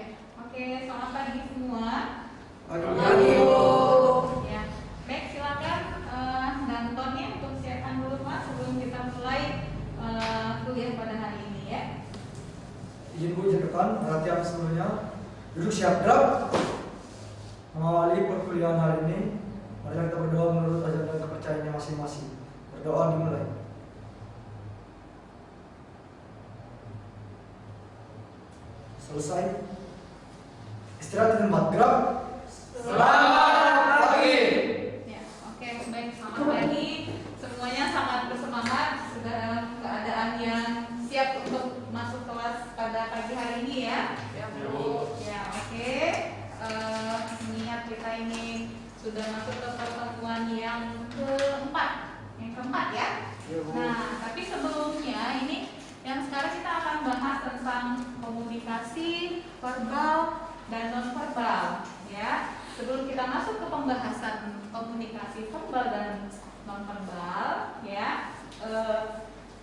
Ya, oke, selamat pagi semua. Pagi. Ya, baik, silakan nontonnya untuk siapkan dulu Pak sebelum kita mulai kuliah pada hari ini ya. Izin Bu, izin rekan, perhatian seluruhnya. Duduk siap gerak. Mengawali perkuliahan hari ini, marilah kita berdoa menurut ajaran dan kepercayaannya masing-masing. Berdoa dimulai. Selesai. Istirahat di tempat, gerak. Selamat pagi. Ya, oke, baik, selamat pagi. Semuanya sangat bersemangat, sudah dalam keadaan yang siap untuk masuk kelas pada pagi hari ini ya. Ya, Bu. Ya, oke. Mengingat kita ini sudah masuk ke pertemuan yang keempat ya. Ya, Bu. Nah, tapi sebelumnya ini yang sekarang kita akan bahas tentang komunikasi verbal dan nonverbal ya. Sebelum kita masuk ke pembahasan komunikasi verbal dan nonverbal ya,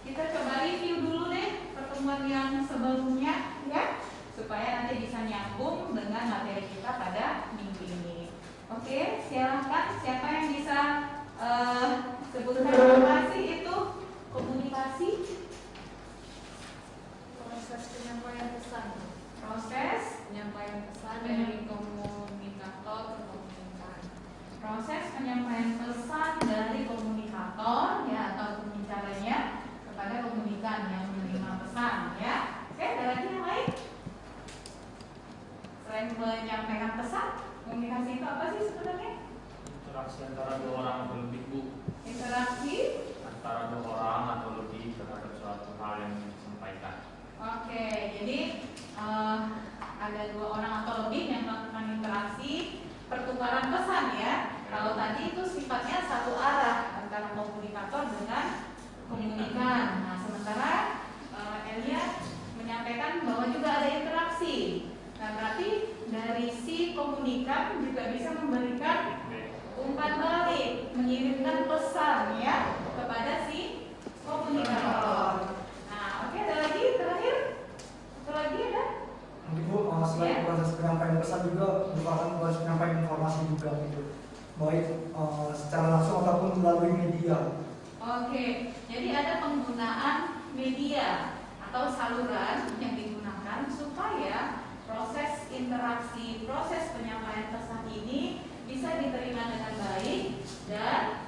kita coba review dulu deh pertemuan yang sebelumnya ya, supaya nanti bisa nyambung dengan materi kita pada minggu ini. Oke, silahkan siapa yang bisa sebutkan apa sih itu komunikasi? Proses penyampaian pesan. Proses Penyampaian pesan dari komunikator ke komunikan. proses penyampaian pesan dari komunikator ya atau pembicaranya kepada komunikan yang menerima pesan ya. Oke, ada lagi yang lain? Selain menyampaikan pesan, komunikasi itu apa sih sebenarnya? Interaksi antara dua orang atau lebih, Bu. Interaksi. Antara dua orang atau lebih terhadap suatu hal yang disampaikan. Oke, jadi ada dua orang atau lebih yang melakukan interaksi pertukaran pesan ya. Kalau tadi itu sifatnya satu arah antara komunikator dengan komunikan. Nah, sementara Elia menyampaikan bahwa juga ada interaksi. Nah, berarti dari si komunikan juga bisa memberikan umpan balik, mengirimkan pesan ya kepada si komunikator. Nah, oke, ada lagi terakhir? Satu lagi ada? Nanti Bu, selain proses penyampaian pesan juga merupakan proses penyampaian informasi juga gitu. Baik secara langsung ataupun melalui media. Oke, jadi ada penggunaan media atau saluran yang digunakan supaya proses interaksi, proses penyampaian pesan ini bisa diterima dengan baik dan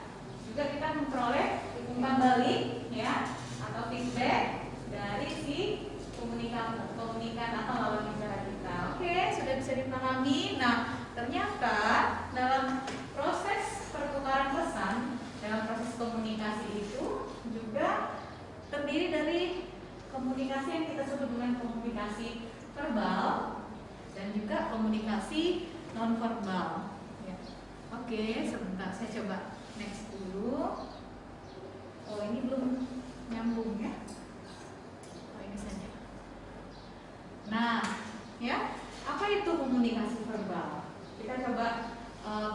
juga kita memperoleh umpan balik ya atau feedback dari si komunikan atau lawan bicara kita. Oke, sudah bisa dipahami. Nah, ternyata dalam proses pertukaran pesan, dalam proses komunikasi itu juga terdiri dari komunikasi yang kita sebut dengan komunikasi verbal dan juga komunikasi nonverbal. Ya. Oke, sebentar saya coba next dulu. Oh, ini belum nyambung ya. Oh, ini saja. Nah, ya, apa itu komunikasi verbal? Kita coba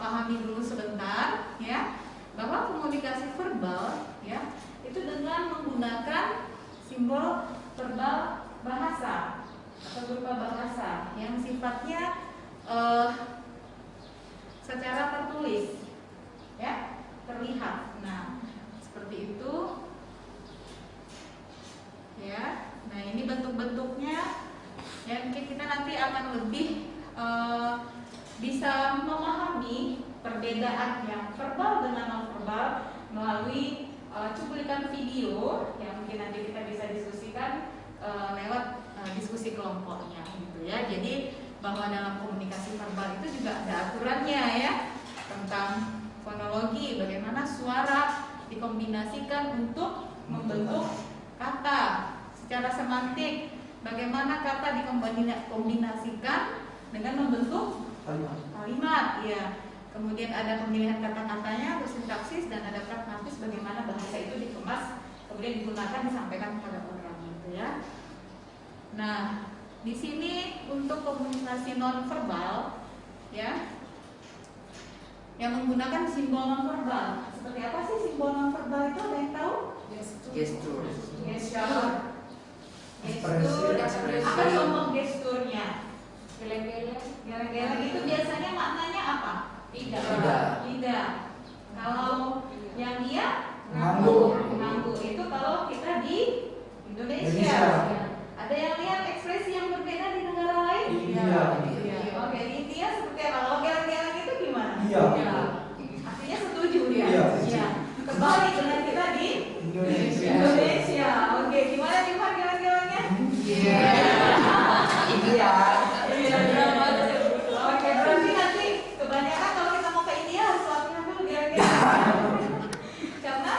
pahami dulu sebentar, ya, bahwa komunikasi verbal, ya, itu dengan menggunakan simbol verbal bahasa atau berupa bahasa yang sifatnya secara tertulis, ya, terlihat. Nah, seperti itu, ya. Nah, ini bentuk-bentuknya. Ya, mungkin kita nanti akan lebih bisa memahami perbedaan yang verbal dengan nonverbal melalui cuplikan video yang mungkin nanti kita bisa diskusikan lewat diskusi kelompoknya gitu ya. Jadi bahwa dalam komunikasi verbal itu juga ada aturannya ya, tentang fonologi, bagaimana suara dikombinasikan untuk membentuk kata secara semantik. Bagaimana kata dikombinasikan dengan membentuk kalimat, ya. Kemudian ada pemilihan kata-katanya, terus sintaksis, dan ada pragmatis bagaimana bahasa itu dikemas, kemudian digunakan disampaikan kepada orang, gitu ya. Nah, di sini untuk komunikasi nonverbal, ya, yang menggunakan simbol nonverbal. Seperti apa sih simbol nonverbal itu? Ada yang tahu? Gestur. Gestur. Ekspresi. Apa contoh gesturnya? Geleng-geleng itu biasanya maknanya apa? Tidak. Tidak. Kalau yang dia Nganggur. nganggur itu kalau kita di Indonesia. Indonesia. Ada yang lihat ekspresi yang berbeda di negara lain? Iya. Oke, di India seperti apa? Kalau geleng-geleng itu gimana? Iya. Artinya setuju dia. Iya. Kembali dengan kita di Indonesia. Indonesia. Oke, gimana Jumat geleng-gelengnya? Iya. Iya. Oke, berarti nanti kebanyakan kalau kita mau ke India harus latihan dulu geleng-geleng. Karena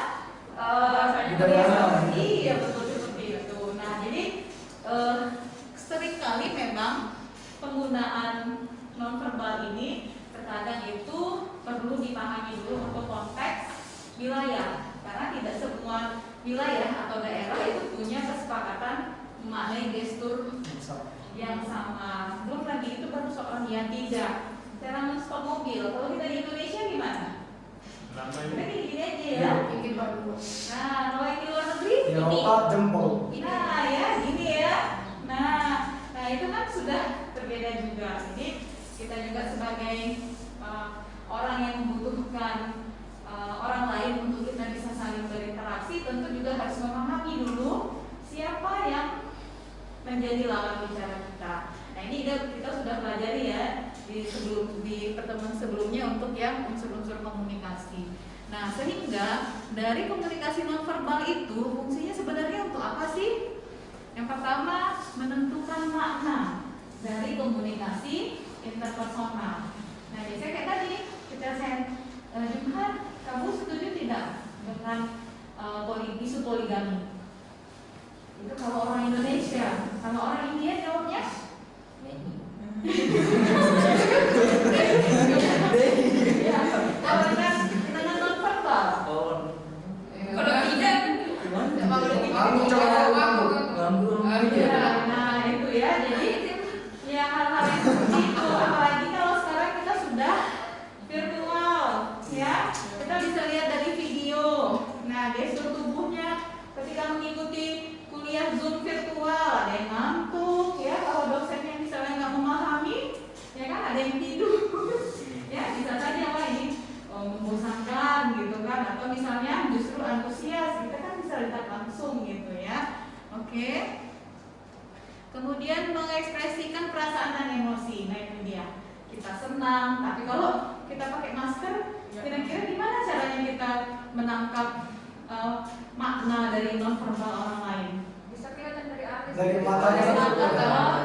budayanya. iya betul seperti itu. Nah, jadi seringkali memang penggunaan nonverbal ini terkadang itu perlu dipahami dulu untuk konteks wilayah, karena tidak semua wilayah atau daerah itu punya kesepakatan memaknai gestur yang sama. Belum lagi itu baru soal yang tidak. Cara men-stop mobil, kalau kita di Indonesia gimana? Kita gini-gini aja ya. Nah, kalau yang di luar negeri Di Eropa jempol. nah ya, gini ya. Nah itu kan sudah berbeda juga. Jadi kita juga sebagai orang yang membutuhkan orang lain untuk kita bisa saling berinteraksi, tentu juga harus memahami dulu siapa yang menjadi lawan bicara kita. Nah ini kita sudah pelajari ya di pertemuan sebelumnya untuk yang unsur-unsur komunikasi. Nah sehingga dari komunikasi nonverbal itu fungsinya sebenarnya untuk apa sih? Yang pertama menentukan makna dari komunikasi interpersonal. Nah biasanya kayak tadi kita Jumhan, kamu setuju tidak dengan isu poligami? Itu kalau orang Indonesia, kalau orang India jawabnya? Ya, kalau dengan nonverbal. Kalau tidak, Nah itu ya, jadi ya hal-hal yang seperti itu. Apalagi kalau sekarang kita sudah virtual, ya kita bisa lihat dari video. Nah gestur tubuhnya ketika mengikuti kuliah Zoom virtual, ada yang ngantuk, ya kalau dosennya misalnya nggak memahami, ya kan ada yang tidur, ya bisa saja wah ini membosankan gitu kan, atau misalnya justru antusias, kita kan bisa lihat langsung gitu ya. Oke. Kemudian mengekspresikan perasaan dan emosi. Nah itu dia. Kita senang, tapi kalau kita pakai masker, kira-kira gimana caranya kita menangkap makna dari nonverbal orang lain? bisa kelihatan dari alis. Dari matanya.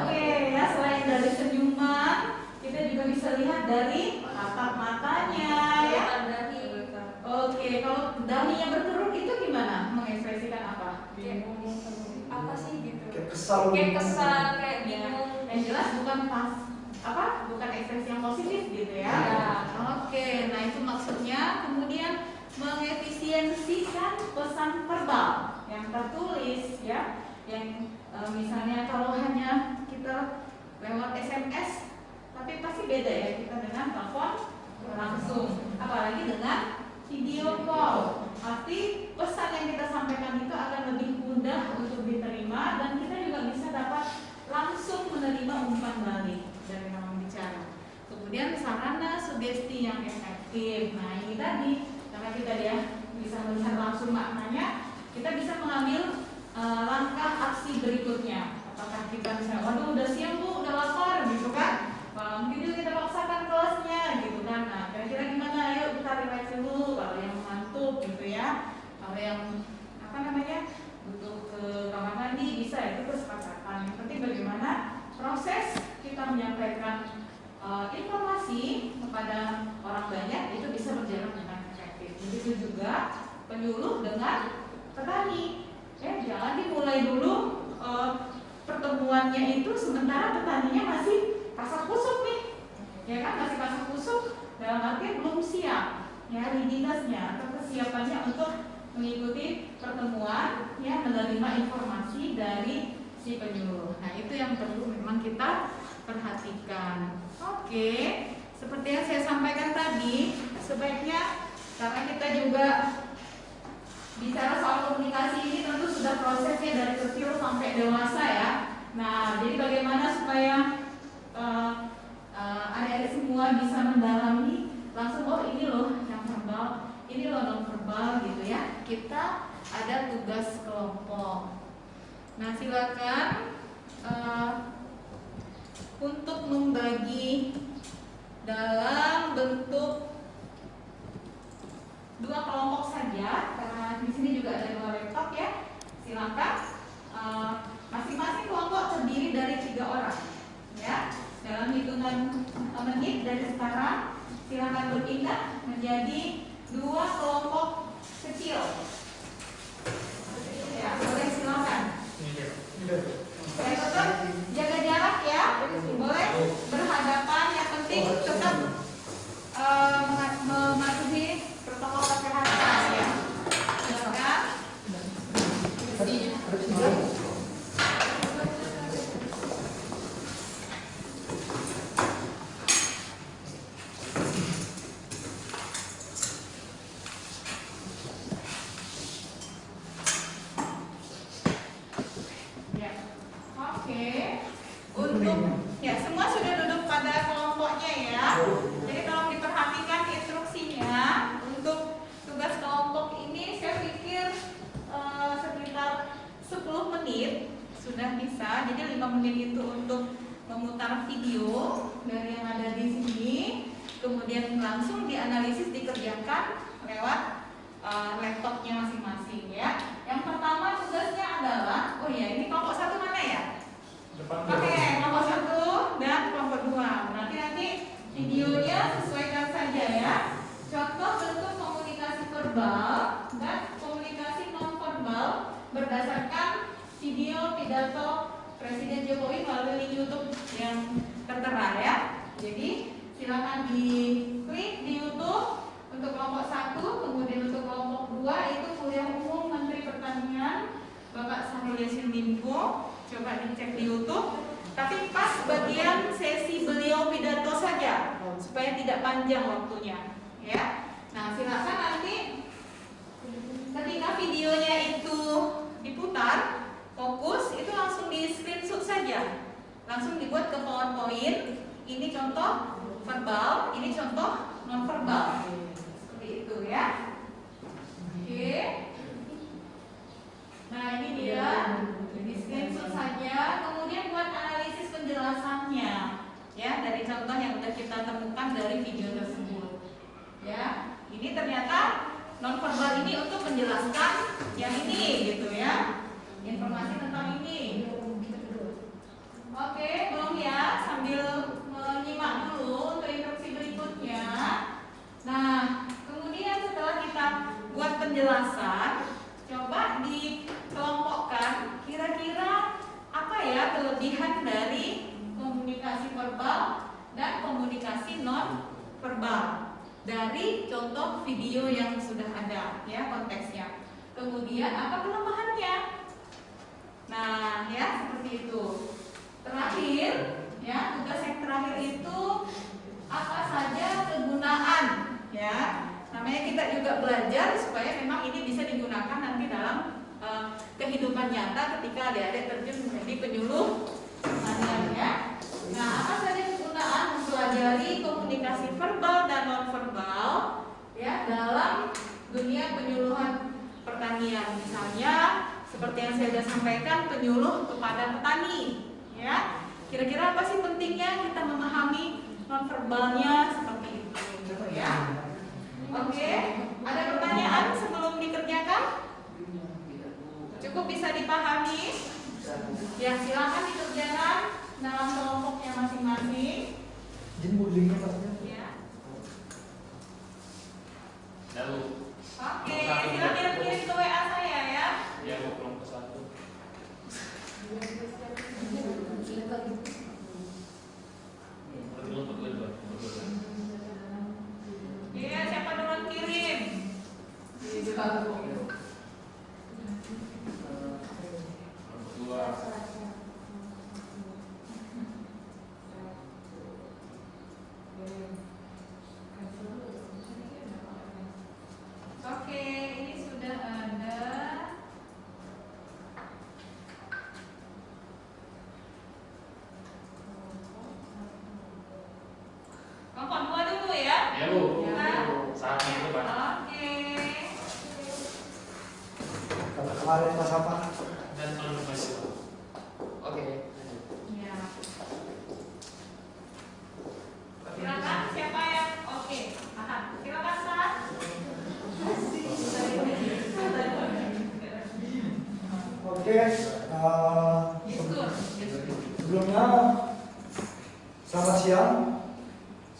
Oke, ya selain dari senyuman, kita juga bisa lihat dari tatap matanya, ya. Oke, kalau dahinya berkerut itu gimana? Mengekspresikan apa? Apa sih gitu? Kayak kesal. Kayak Ya, bingung. yang jelas bukan bukan ekspresi yang positif gitu ya. Ya. Oke, nah itu maksudnya. Kemudian mengefisiensikan pesan verbal yang tertulis ya, yang misalnya kalau hanya kita lewat SMS, tapi pasti beda ya kita dengan telepon langsung, apalagi dengan video call. Pasti pesan yang kita sampaikan itu akan lebih mudah untuk diterima dan kita juga bisa dapat langsung menerima umpan balik dari lawan bicara. Kemudian sarana sugesti yang efektif. Nah ini tadi karena kita bisa melihat langsung maknanya, kita bisa mengambil langkah aksi berikutnya. Apakah kita misalnya, waduh udah siang bu, udah lapar gitu kan? Mungkin juga kita paksakan kelasnya gitu kan. Nah kira-kira gimana? Ayo kita relax dulu. Kalau yang ngantuk gitu ya, kalau yang butuh ke kamar mandi bisa, itu kesepakatan. Yang penting bagaimana proses kita menyampaikan informasi kepada orang banyak itu bisa berjalan dengan efektif. Begitu juga penyuluh dengan petani. Jangan dimulai dulu pertemuannya itu sementara petaninya masih kasak kusuk nih, ya kan, masih kasak kusuk dalam artian belum siap ya readiness-nya atau kesiapannya untuk mengikuti pertemuan yang menerima informasi dari si penyuluh. Nah itu yang perlu memang kita perhatikan. Oke, seperti yang saya sampaikan tadi, sebaiknya karena kita juga bicara soal komunikasi ini tentu sudah prosesnya dari kecil sampai dewasa ya. Nah, jadi bagaimana supaya adik-adik semua bisa mendalami langsung, oh ini loh yang verbal, ini loh non verbal gitu ya. Kita ada tugas kelompok. Nah silakan untuk membagi dalam bentuk 2 kelompok saja, karena di sini juga ada 2 laptop ya. Silakan masing-masing kelompok terdiri dari 3 orang ya. Dalam hitungan menit dari sekarang silakan berpindah menjadi 2 kelompok kecil. Ya, boleh silakan. Boleh tetap jaga jarak ya. Boleh berhadapan, yang penting tetap mematuhi protokol kesehatan ya. Silakan. Ya. Oke. Untuk ya semua sudah duduk pada kelompoknya ya. Jadi tolong diperhatikan instruksinya. Untuk tugas kelompok ini saya pikir sekitar 10 menit sudah bisa. Jadi 5 menit itu untuk memutar video dari yang ada di sini, kemudian langsung dianalisis, dikerjakan lewat laptopnya masing-masing ya. Yang pertama tugasnya adalah, oh ya ini kelompok 1 mana ya? Oke, kelompok 1 dan kelompok 2. Berarti nanti videonya sesuaikan saja ya. Contoh bentuk komunikasi verbal dan komunikasi non verbal berdasarkan video pidato Presiden Jokowi melalui YouTube yang tertera ya. Jadi silakan diklik di YouTube untuk kelompok 1, kemudian untuk kelompok 2 itu kuliah umum Menteri Pertanian Bapak Syahrul Yassin Limpo. Coba dicek di YouTube. Tapi pas bagian sesi beliau pidato saja supaya tidak panjang waktunya ya. Nah silakan nanti ketika videonya itu diputar fokus itu langsung di screenshot saja, langsung dibuat ke PowerPoint. Ini contoh verbal, ini contoh non verbal, seperti itu ya. Oke. Nah ini dia, di screenshot saja, kemudian buat analisis penjelasannya ya dari contoh yang sudah kita temukan dari video tersebut ya. Ini ternyata non verbal ini untuk menjelaskan yang ini gitu ya, informasi tentang ini. Oke, belum ya, sambil menyimak dulu untuk instruksi berikutnya. Nah, kemudian setelah kita buat penjelasan, coba dikelompokkan kira-kira apa ya kelebihan dari komunikasi verbal dan komunikasi non verbal dari contoh video yang sudah ada ya konteksnya. Kemudian apa kelemahannya? Nah, ya seperti itu. Terakhir, ya tugas yang terakhir itu apa saja kegunaan ya. Namanya kita juga belajar supaya memang ini bisa digunakan nanti dalam kehidupan nyata ketika adik-adik terjun menjadi penyuluh harian ya. Nah, apa saja kegunaan mempelajari komunikasi verbal dan non verbal ya dalam dunia penyuluhan pertanian. Misalnya seperti yang saya sudah sampaikan, penyuluh kepada petani ya. Kira-kira apa sih pentingnya kita memahami non verbalnya seperti itu ya. Oke, ada pertanyaan sebelum dikerjakan? Cukup bisa dipahami? Ya, silakan dikerjakan dalam kelompoknya masing-masing. Jadi modelingnya pastinya. Ya. Lalu. Oke, silakan kirim ke WA saya ya. Ya, kelompok 1. Iya, siapa duluan kirim? Kelompok 2. kemarin kita sapa. Dan konfirmasi. Oke. Ya. Silakan siapa yang oke. Aha. Silakan Sat. Oke, Gestur. sebelumnya selamat siang.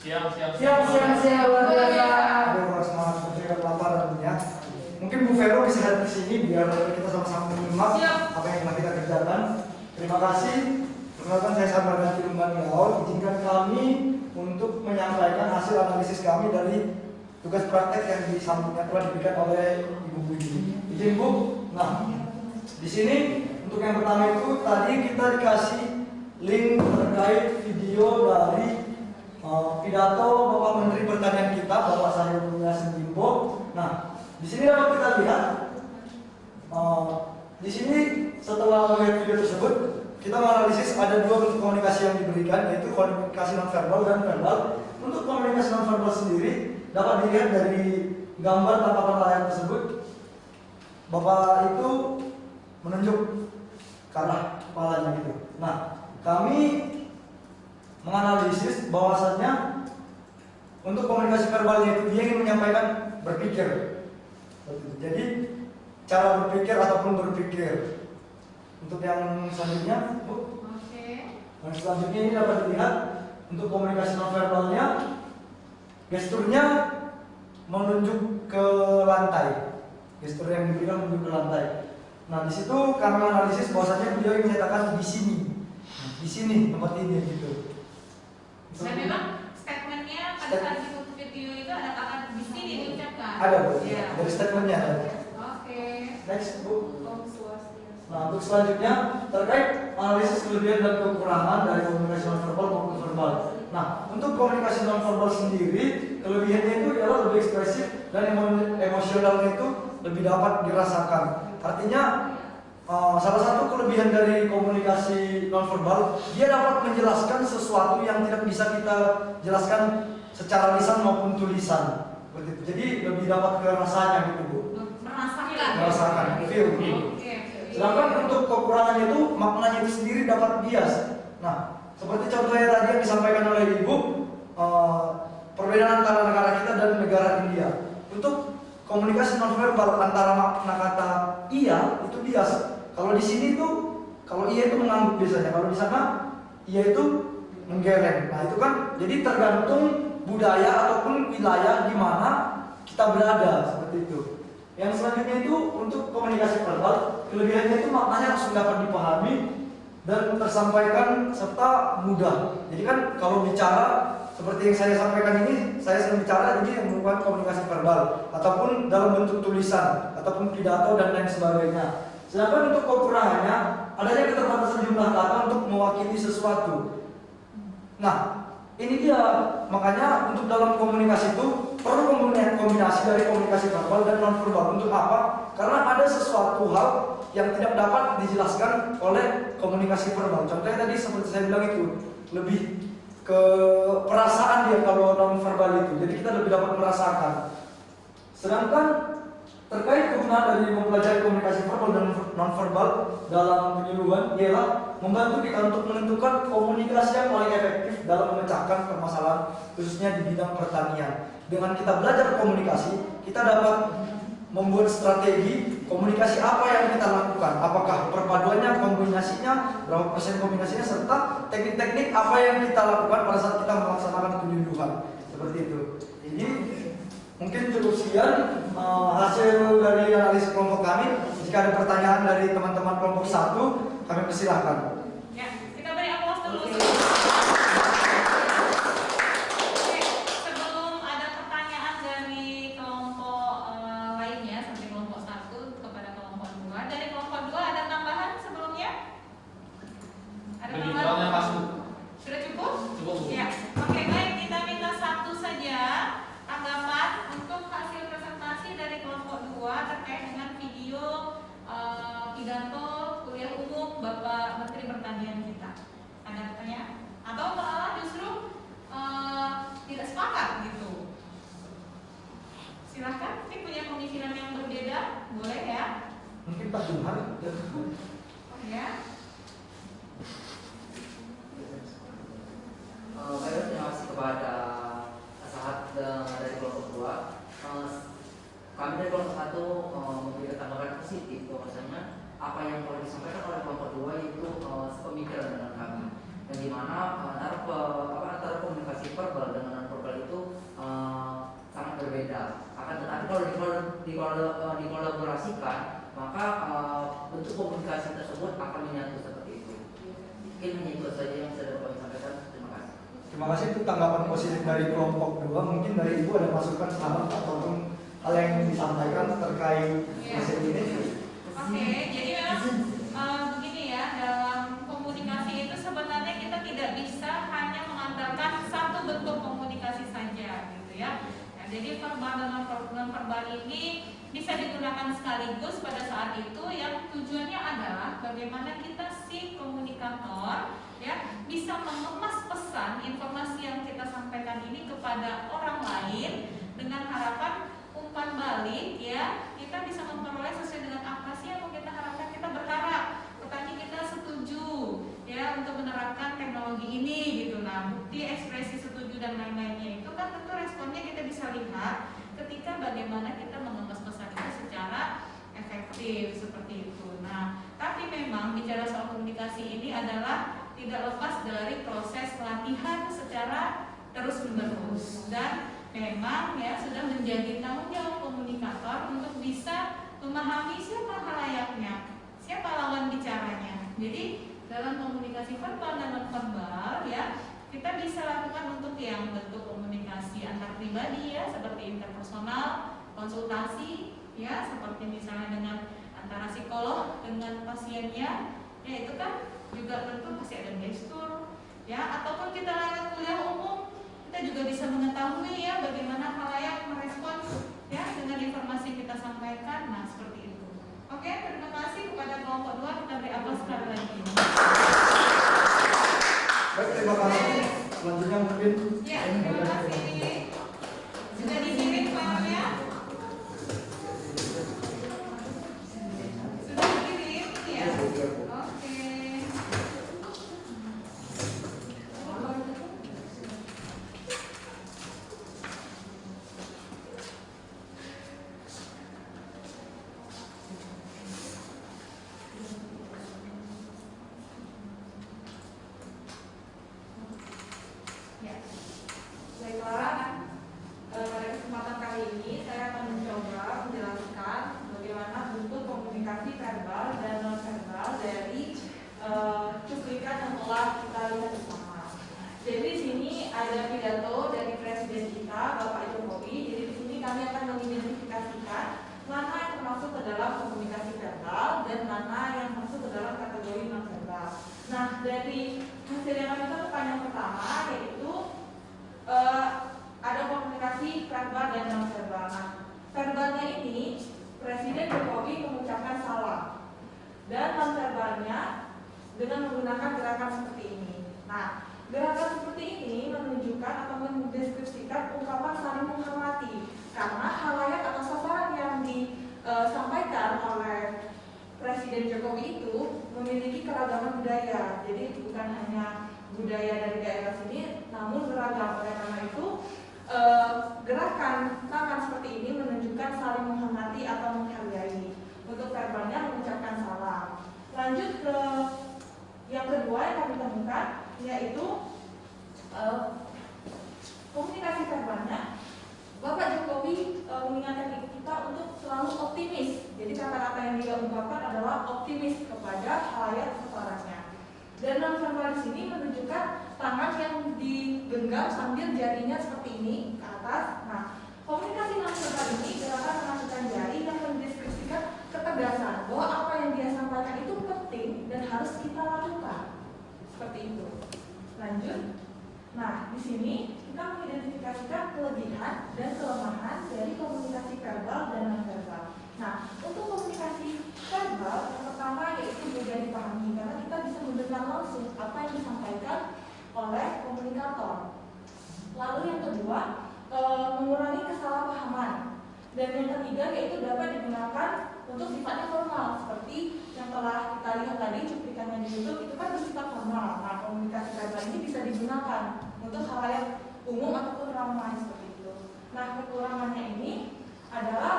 Siang. Luar biasa. Semangat berjaga pelaparan ya. Mungkin Bu Vero bisa hadir di sini biar kita sama-sama menyimak Siap. apa yang telah kita kerjakan. Terima kasih. Perkenalkan saya Sarman Ganti Lumban Gaul. Izinkan kami untuk menyampaikan hasil analisis kami dari tugas praktek yang telah diberikan oleh Ibu Budi. Izin Bu. Nah, di sini untuk yang pertama itu tadi kita dikasih link terkait video dari pidato Bapak Menteri Pertanian kita, Bapak Syahrul Yassin Limpo. Nah, di sini dapat kita lihat, di sini setelah melihat video tersebut, kita menganalisis ada dua bentuk komunikasi yang diberikan, yaitu komunikasi nonverbal dan verbal. Untuk komunikasi nonverbal sendiri dapat dilihat dari gambar tatapan layar tersebut. Bapak itu menunjuk ke arah kepalanya gitu. Nah, kami menganalisis bahwasannya untuk komunikasi verbalnya itu dia ingin menyampaikan berpikir. Jadi cara berpikir ataupun berpikir. Untuk yang selanjutnya, Bu. Oke. Yang selanjutnya ini dapat dilihat untuk komunikasi nonverbalnya, gesturnya menunjuk ke lantai. Gestur yang diberikan menunjuk ke lantai. Nah, di situ kami analisis bahwasanya beliau ingin menyatakan di sini. Di sini tempat ini gitu. Dan memang statementnya pada saat ditutup video itu ada kata di sini diucapkan. Ada Bu. Ya. Dari statementnya ada. Oke. Next Bu. Om Swastiastu. Nah, untuk selanjutnya terkait analisis kelebihan dan kekurangan dari komunikasi nonverbal maupun verbal. Nah, untuk komunikasi nonverbal sendiri, kelebihannya itu adalah lebih ekspresif dan emosionalnya itu lebih dapat dirasakan. Artinya, salah satu kelebihan dari komunikasi nonverbal, dia dapat menjelaskan sesuatu yang tidak bisa kita jelaskan secara lisan maupun tulisan. Jadi lebih dapat ke rasanya gitu Bu. Merasakan, feel. Sedangkan untuk kekurangannya itu maknanya itu sendiri dapat bias. Nah, seperti contohnya tadi yang disampaikan oleh Ibu, perbedaan antara negara kita dan negara India. Untuk komunikasi nonverbal antara makna kata iya itu bias. Kalau di sini tuh, kalau iya itu mengangguk biasanya. Kalau di sana iya itu menggeleng. Nah itu kan jadi tergantung budaya ataupun wilayah di mana kita berada seperti itu. Yang selanjutnya itu untuk komunikasi verbal, kelebihannya itu maknanya langsung dapat dipahami dan tersampaikan serta mudah. Jadi kan kalau bicara seperti yang saya sampaikan ini, saya sedang bicara jadi yang merupakan komunikasi verbal ataupun dalam bentuk tulisan ataupun pidato dan lain sebagainya. Sedangkan untuk kekurangannya adanya keterbatasan jumlah kata untuk mewakili sesuatu. Nah, ini dia makanya untuk dalam komunikasi itu perlu kombinasi dari komunikasi verbal dan nonverbal. Untuk apa? Karena ada sesuatu hal yang tidak dapat dijelaskan oleh komunikasi verbal. Contohnya tadi seperti saya bilang itu lebih ke perasaan dia kalau nonverbal itu. Jadi kita lebih dapat merasakan. Sedangkan terkait kegunaan dari mempelajari komunikasi verbal dan nonverbal dalam penyuluhan ialah membantu kita untuk menentukan komunikasi yang paling efektif dalam memecahkan permasalahan khususnya di bidang pertanian. Dengan kita belajar komunikasi, kita dapat membuat strategi komunikasi apa yang kita lakukan, apakah perpaduannya, kombinasinya, berapa persen kombinasinya, serta teknik-teknik apa yang kita lakukan pada saat kita melaksanakan penyuluhan. Seperti itu. Jadi mungkin cukup sekian hasil dari analisis kelompok kami. Jika ada pertanyaan dari teman-teman kelompok 1, kami persilahkan. Ya, kita beri aplaus dulu. Oke, sebelum ada pertanyaan dari kelompok lainnya sampai kelompok 1 kepada kelompok 2, dari kelompok 2 ada tambahan sebelumnya? Ada tambahan? Sudah cukup? Cukup. Ya. Oke, baik, kita minta satu saja tanggapan untuk hasil presentasi dari kelompok 2 terkait dengan video pidato kuliah umum Bapak Menteri Pertanian kita. Ada pertanyaan? Atau malah justru tidak sepakat gitu? Silahkan, mungkin punya pemikiran yang berbeda, boleh ya. Mungkin Pak Jumhar. Ya. Baik, terima kasih kepada sahabat dari kelompok 2. Kami dari kelompok 1 memberikan tanggapan positif bahwasanya apa yang telah disampaikan oleh kelompok 2 itu sepemikiran dengan kami. Dan di mana antara komunikasi verbal dengan non verbal itu sangat berbeda. Akan tetapi kalau dikolaborasikan, maka bentuk komunikasi tersebut akan menyatu seperti itu. Mungkin hanya itu saja yang saya dapat sampaikan. Terima kasih. Terima kasih untuk tanggapan positif dari kelompok 2. Mungkin dari Ibu ada masukan tambahan ataupun hal yang ingin disampaikan terkait mesin ini. Oke, jadi memang begini ya, dalam komunikasi itu sebenarnya kita tidak bisa hanya mengandalkan satu bentuk komunikasi saja, gitu ya. Nah, jadi verbal dan non verbal ini bisa digunakan sekaligus pada saat itu yang tujuannya adalah bagaimana kita si komunikator ya bisa mengemas pesan informasi yang kita sampaikan ini kepada orang lain dengan harapan umpan balik ya kita bisa memperoleh sesuai dengan apa sih yang mau kita harapkan. Kita berharap petani kita setuju ya untuk menerapkan teknologi ini gitu. Nah, bukti ekspresi setuju dan lain-lainnya itu kan tentu responnya kita bisa lihat ketika bagaimana kita mengemas pesan itu secara efektif seperti itu. Nah, tapi memang bicara soal komunikasi ini adalah tidak lepas dari proses pelatihan secara terus-menerus dan memang ya sudah menjadi tanggung jawab komunikator untuk bisa memahami siapa halayaknya, siapa lawan bicaranya. Jadi dalam komunikasi verbal dan non verbal ya kita bisa lakukan untuk yang bentuk komunikasi antar pribadi ya seperti interpersonal, konsultasi ya seperti misalnya dengan antara psikolog dengan pasiennya ya itu kan juga tentu pasti ada gestur ya ataupun kita lewat kuliah umum kita juga bisa mengetahui ya bagaimana khalayak merespon ya dengan informasi yang kita sampaikan. Nah seperti itu. Oke, terima kasih kepada kelompok 2. Kita beri aplaus sekali lagi. Baik, terima kasih. Selanjutnya mungkin Ya, terima kasih. Sudah dikirim filenya? Sudah dikirim? Ya. Oke. Ya. Baiklah, pada kesempatan kali ini saya akan mencoba menjelaskan bagaimana bentuk komunikasi verbal dan non verbal dari cuplikan yang telah kita lihat bersama. Jadi di sini ada pidato dari Presiden kita, Bapak Jokowi. Jadi di sini kami akan mengidentifikasikan mana yang termasuk ke dalam komunikasi verbal dan mana yang masuk ke dalam kategori non verbal. Nah, dari hasil yang kami temukan yang pertama yaitu ada komunikasi verbal dan non verbal. Nah, verbalnya ini Presiden Jokowi mengucapkan salam dan non verbalnya dengan menggunakan gerakan seperti ini. Nah, gerakan seperti ini menunjukkan atau mendeskripsikan ungkapan saling menghormati karena halayak atau sasaran yang disampaikan oleh Presiden Jokowi itu memiliki keragaman budaya. Jadi bukan hanya budaya dari daerah sini, namun beragam. Oleh karena itu, gerakan tangan seperti ini menunjukkan saling menghormati atau menghargai. Untuk verbalnya mengucapkan salam. Lanjut ke yang kedua yang kami temukan, yaitu komunikasi verbalnya. Bapak Jokowi mengingatkan kita untuk selalu optimis. Jadi kata-kata yang dia ungkapkan adalah optimis kepada halayak sasarannya. Dan non verbal di sini menunjukkan tangan yang digenggam sambil jarinya seperti ini ke atas. Nah, komunikasi non verbal ini gerakan memasukkan jari dan mendeskripsikan ketegasan bahwa apa yang dia sampaikan itu penting dan harus kita lakukan. Seperti itu. Lanjut. Nah, di sini kita mengidentifikasikan kelebihan dan kelemahan dari komunikasi verbal dan non verbal. Nah, untuk komunikasi verbal yang pertama yaitu mudah dipahami karena kita bisa mendengar langsung apa yang disampaikan oleh komunikator. Lalu yang kedua mengurangi kesalahpahaman dan yang ketiga yaitu dapat digunakan untuk sifatnya formal, seperti yang telah kita lihat tadi cuplikannya di YouTube itu kan bersifat formal. Nah, komunikasi verbal ini bisa digunakan untuk hal yang umum ataupun ramai seperti itu. Nah, kekurangannya ini adalah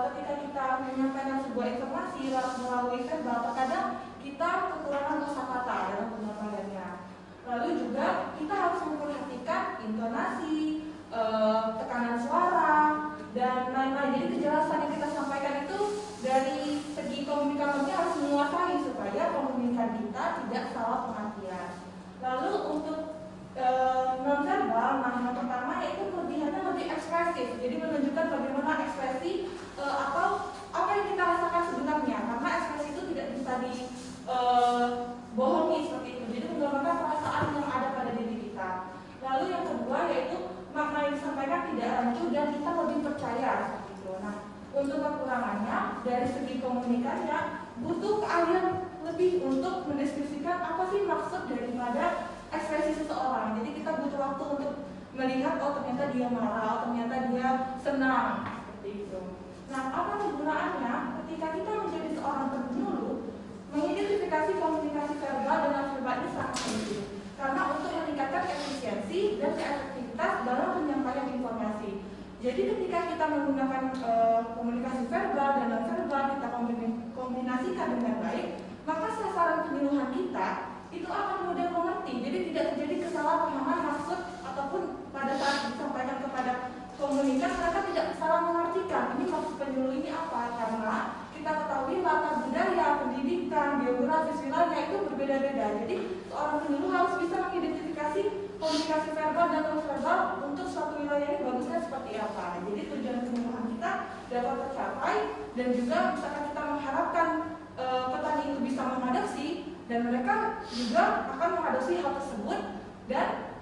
ketika kita menyampaikan sebuah informasi melalui verbal, terkadang kita kekurangan kosakata dalam penyampaiannya. Lalu juga kita harus memperhatikan intonasi, tekanan suara, dan lain-lain. Jadi kejelasan yang kita sampaikan itu dari segi komunikatornya harus menguasai supaya komunikasi kita tidak salah pengertian. Lalu untuk non-verbal, nah yang pertama yaitu kelebihannya lebih ekspresif. Jadi menunjukkan bagaimana ekspresi atau apa yang kita rasakan sebenarnya. Karena ekspresi itu tidak bisa dibohongi seperti itu. Jadi menggambarkan perasaan yang ada pada diri kita. Lalu yang kedua yaitu makna yang disampaikan tidak rancu dan kita lebih percaya seperti itu. Nah, untuk kekurangannya dari segi komunikasinya butuh keahlian lebih untuk mendeskripsikan apa sih maksud daripada ekspresi seseorang. Jadi kita butuh waktu untuk melihat oh ternyata dia marah, oh ternyata dia senang seperti itu. Nah, apa kegunaannya ketika kita menjadi seorang penulis? Mengidentifikasi komunikasi verbal dengan verbal ini sangat penting karena untuk meningkatkan efisiensi dan efektivitas dalam penyampaian informasi. Jadi ketika kita menggunakan komunikasi verbal dan non-verbal, kita kombinasikan dengan baik, maka sasaran penyuluhan kita itu akan mudah mengerti. Jadi tidak terjadi kesalahpahaman maksud ataupun pada saat disampaikan kepada komunitas mereka tidak salah mengartikan ini maksud penyuluh ini apa, karena kita ketahui latar budaya, pendidikan, geografis wilayah itu berbeda-beda. Jadi seorang penyuluh harus bisa mengidentifikasi komunikasi verbal dan non-verbal untuk suatu wilayah ini bagusnya seperti apa. Jadi tujuan penyuluhan kita dapat tercapai dan juga misalkan kita mengharapkan petani itu bisa mengadopsi dan mereka juga akan mengadopsi hal tersebut dan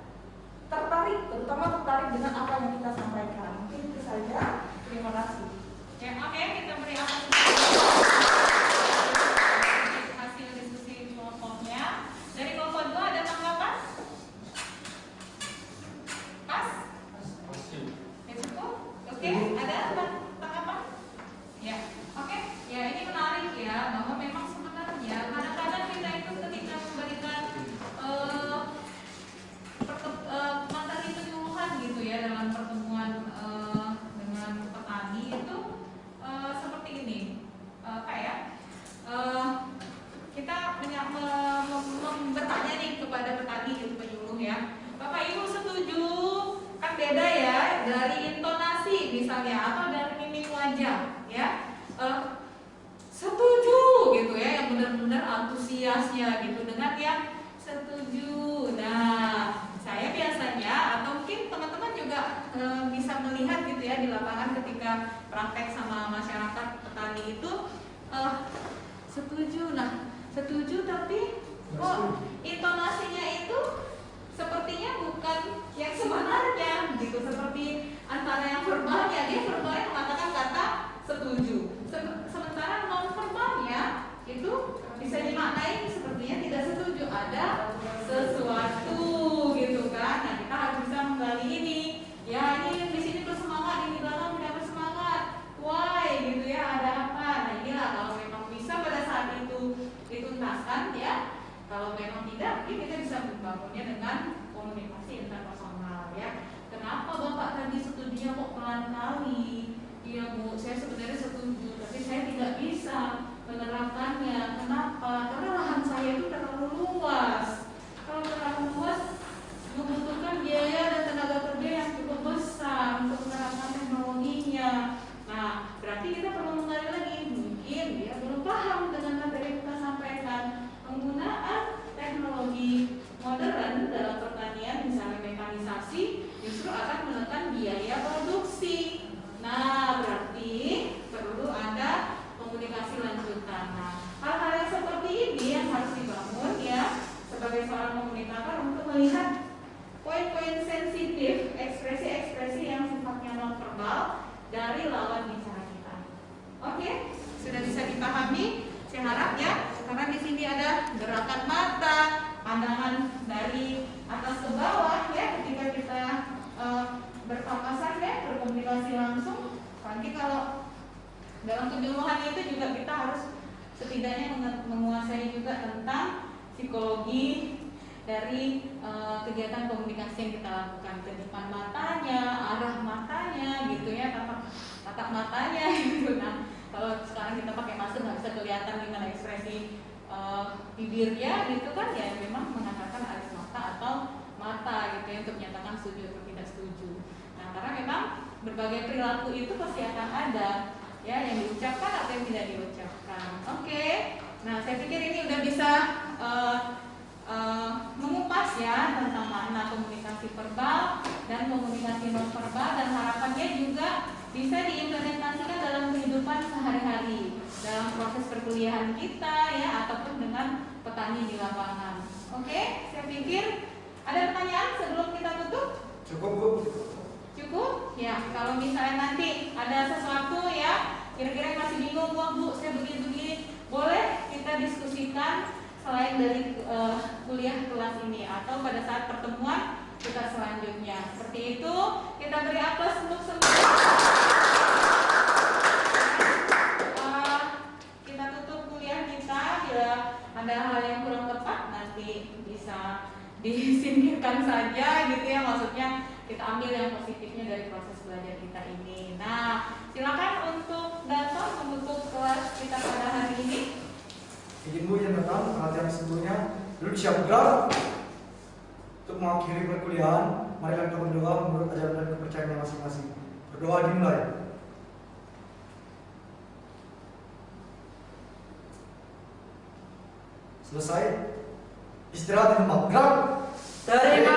tertarik, terutama tertarik dengan apa yang kita sampaikan. Mungkin itu saja. Terima kasih. Ya, oke, kita beri hasil diskusi kelompoknya. Dari kelompok 2 ada tanggapan? Pas? Cukup? Oke, ada tanggapan? Ya, oke. Ya, ini menarik ya, bahwa memang sebenarnya kadang-kadang kita itu ketika memberikan materi penyuluhan gitu ya dalam pertemuan dengan petani itu seperti ini, kita bertanya nih kepada petani gitu penyuluh ya, Bapak Ibu setuju kan beda ya dari intonasi misalnya atau dari mimik wajah ya, setuju gitu ya yang benar-benar antusiasnya gitu dengan yang setuju. Nah, saya biasanya atau mungkin teman-teman juga bisa melihat gitu ya di lapangan ketika praktek sama masyarakat petani itu setuju. Nah, setuju tapi kok intonasinya itu sepertinya bukan yang sebenarnya gitu, seperti antara yang verbalnya dia verbalnya mengatakan kata setuju, sementara non verbalnya itu bisa dimaknai sepertinya tidak setuju, ada sesuatu gitu kan. Nah, kita harus bisa menggali ini. Ya, ini di sini bersemangat, ini di belakang tidak bersemangat. Why gitu ya, ada apa? Nah, inilah kalau memang bisa pada saat itu dituntaskan ya. Kalau memang tidak, mungkin kita bisa membangunnya dengan komunikasi interpersonal ya. Kenapa Bapak tadi setujunya kok pelan kali? Iya Bu, saya sebenarnya setuju, tapi saya tidak bisa menerapkannya. Kenapa? Karena lahan saya itu terlalu luas. Kalau terlalu luas membutuhkan biaya dan tenaga kerja yang cukup besar untuk menerapkan teknologinya. Nah, berarti kita perlu menggali lagi. Mungkin dia belum paham dengan materi yang kita sampaikan. Penggunaan teknologi modern dalam pertanian, misalnya mekanisasi, justru akan menekan biaya produksi. Nah, berarti perlu ada komunikasi lanjutan. Nah, hal-hal yang seperti ini yang harus dibangun ya sebagai seorang komunikator untuk melihat poin-poin sensitif, ekspresi-ekspresi yang sifatnya non verbal dari lawan bicara kita. Oke, sudah bisa dipahami? Saya harap ya, karena di sini ada gerakan mata, pandangan dari atas ke bawah ya ketika kita berpapasan ya, berkomunikasi langsung. Nanti kalau Dalam kejenuhan itu juga kita harus setidaknya menguasai juga tentang psikologi dari kegiatan komunikasi yang kita lakukan, ke depan matanya, arah matanya, gitu ya, tatap matanya gitu. Nah, kalau sekarang kita pakai masker nggak bisa kelihatan gimana ekspresi bibirnya, gitu kan ya, memang mengatakan alis mata atau mata gitu ya, untuk menyatakan setuju atau tidak setuju. Nah, karena memang berbagai perilaku itu pasti akan ada ya, yang diucapkan atau yang tidak diucapkan. Oke. Nah, saya pikir ini udah bisa mengupas ya tentang makna komunikasi verbal dan komunikasi nonverbal, dan harapannya juga bisa diimplementasikan dalam kehidupan sehari-hari, dalam proses perkuliahan kita ya, ataupun dengan petani di lapangan. Oke, saya pikir ada pertanyaan sebelum kita tutup? Cukup Bu. Cukup? Ya, kalau misalnya nanti ada sesuatu ya, kira-kira masih bingung, wah Bu, saya begini-begini, boleh kita diskusikan selain dari kuliah kelas ini atau pada saat pertemuan kita selanjutnya. Seperti itu, kita beri aplaus untuk semua. Kita tutup kuliah kita. Bila ada hal yang kurang tepat, nanti bisa disingkirkan saja gitu ya, maksudnya kita ambil yang positifnya dari proses belajar kita ini. Nah, silakan untuk Danton menutup kelas kita pada hari ini. Izin Bu, izin rekan, perhatian sebelumnya duduk siap gerak untuk mengakhiri perkuliahan. Mari kita berdoa menurut ajaran dan kepercayaan masing-masing. Berdoa dimulai. Selesai. Istirahat di tempat. Gerak. Terima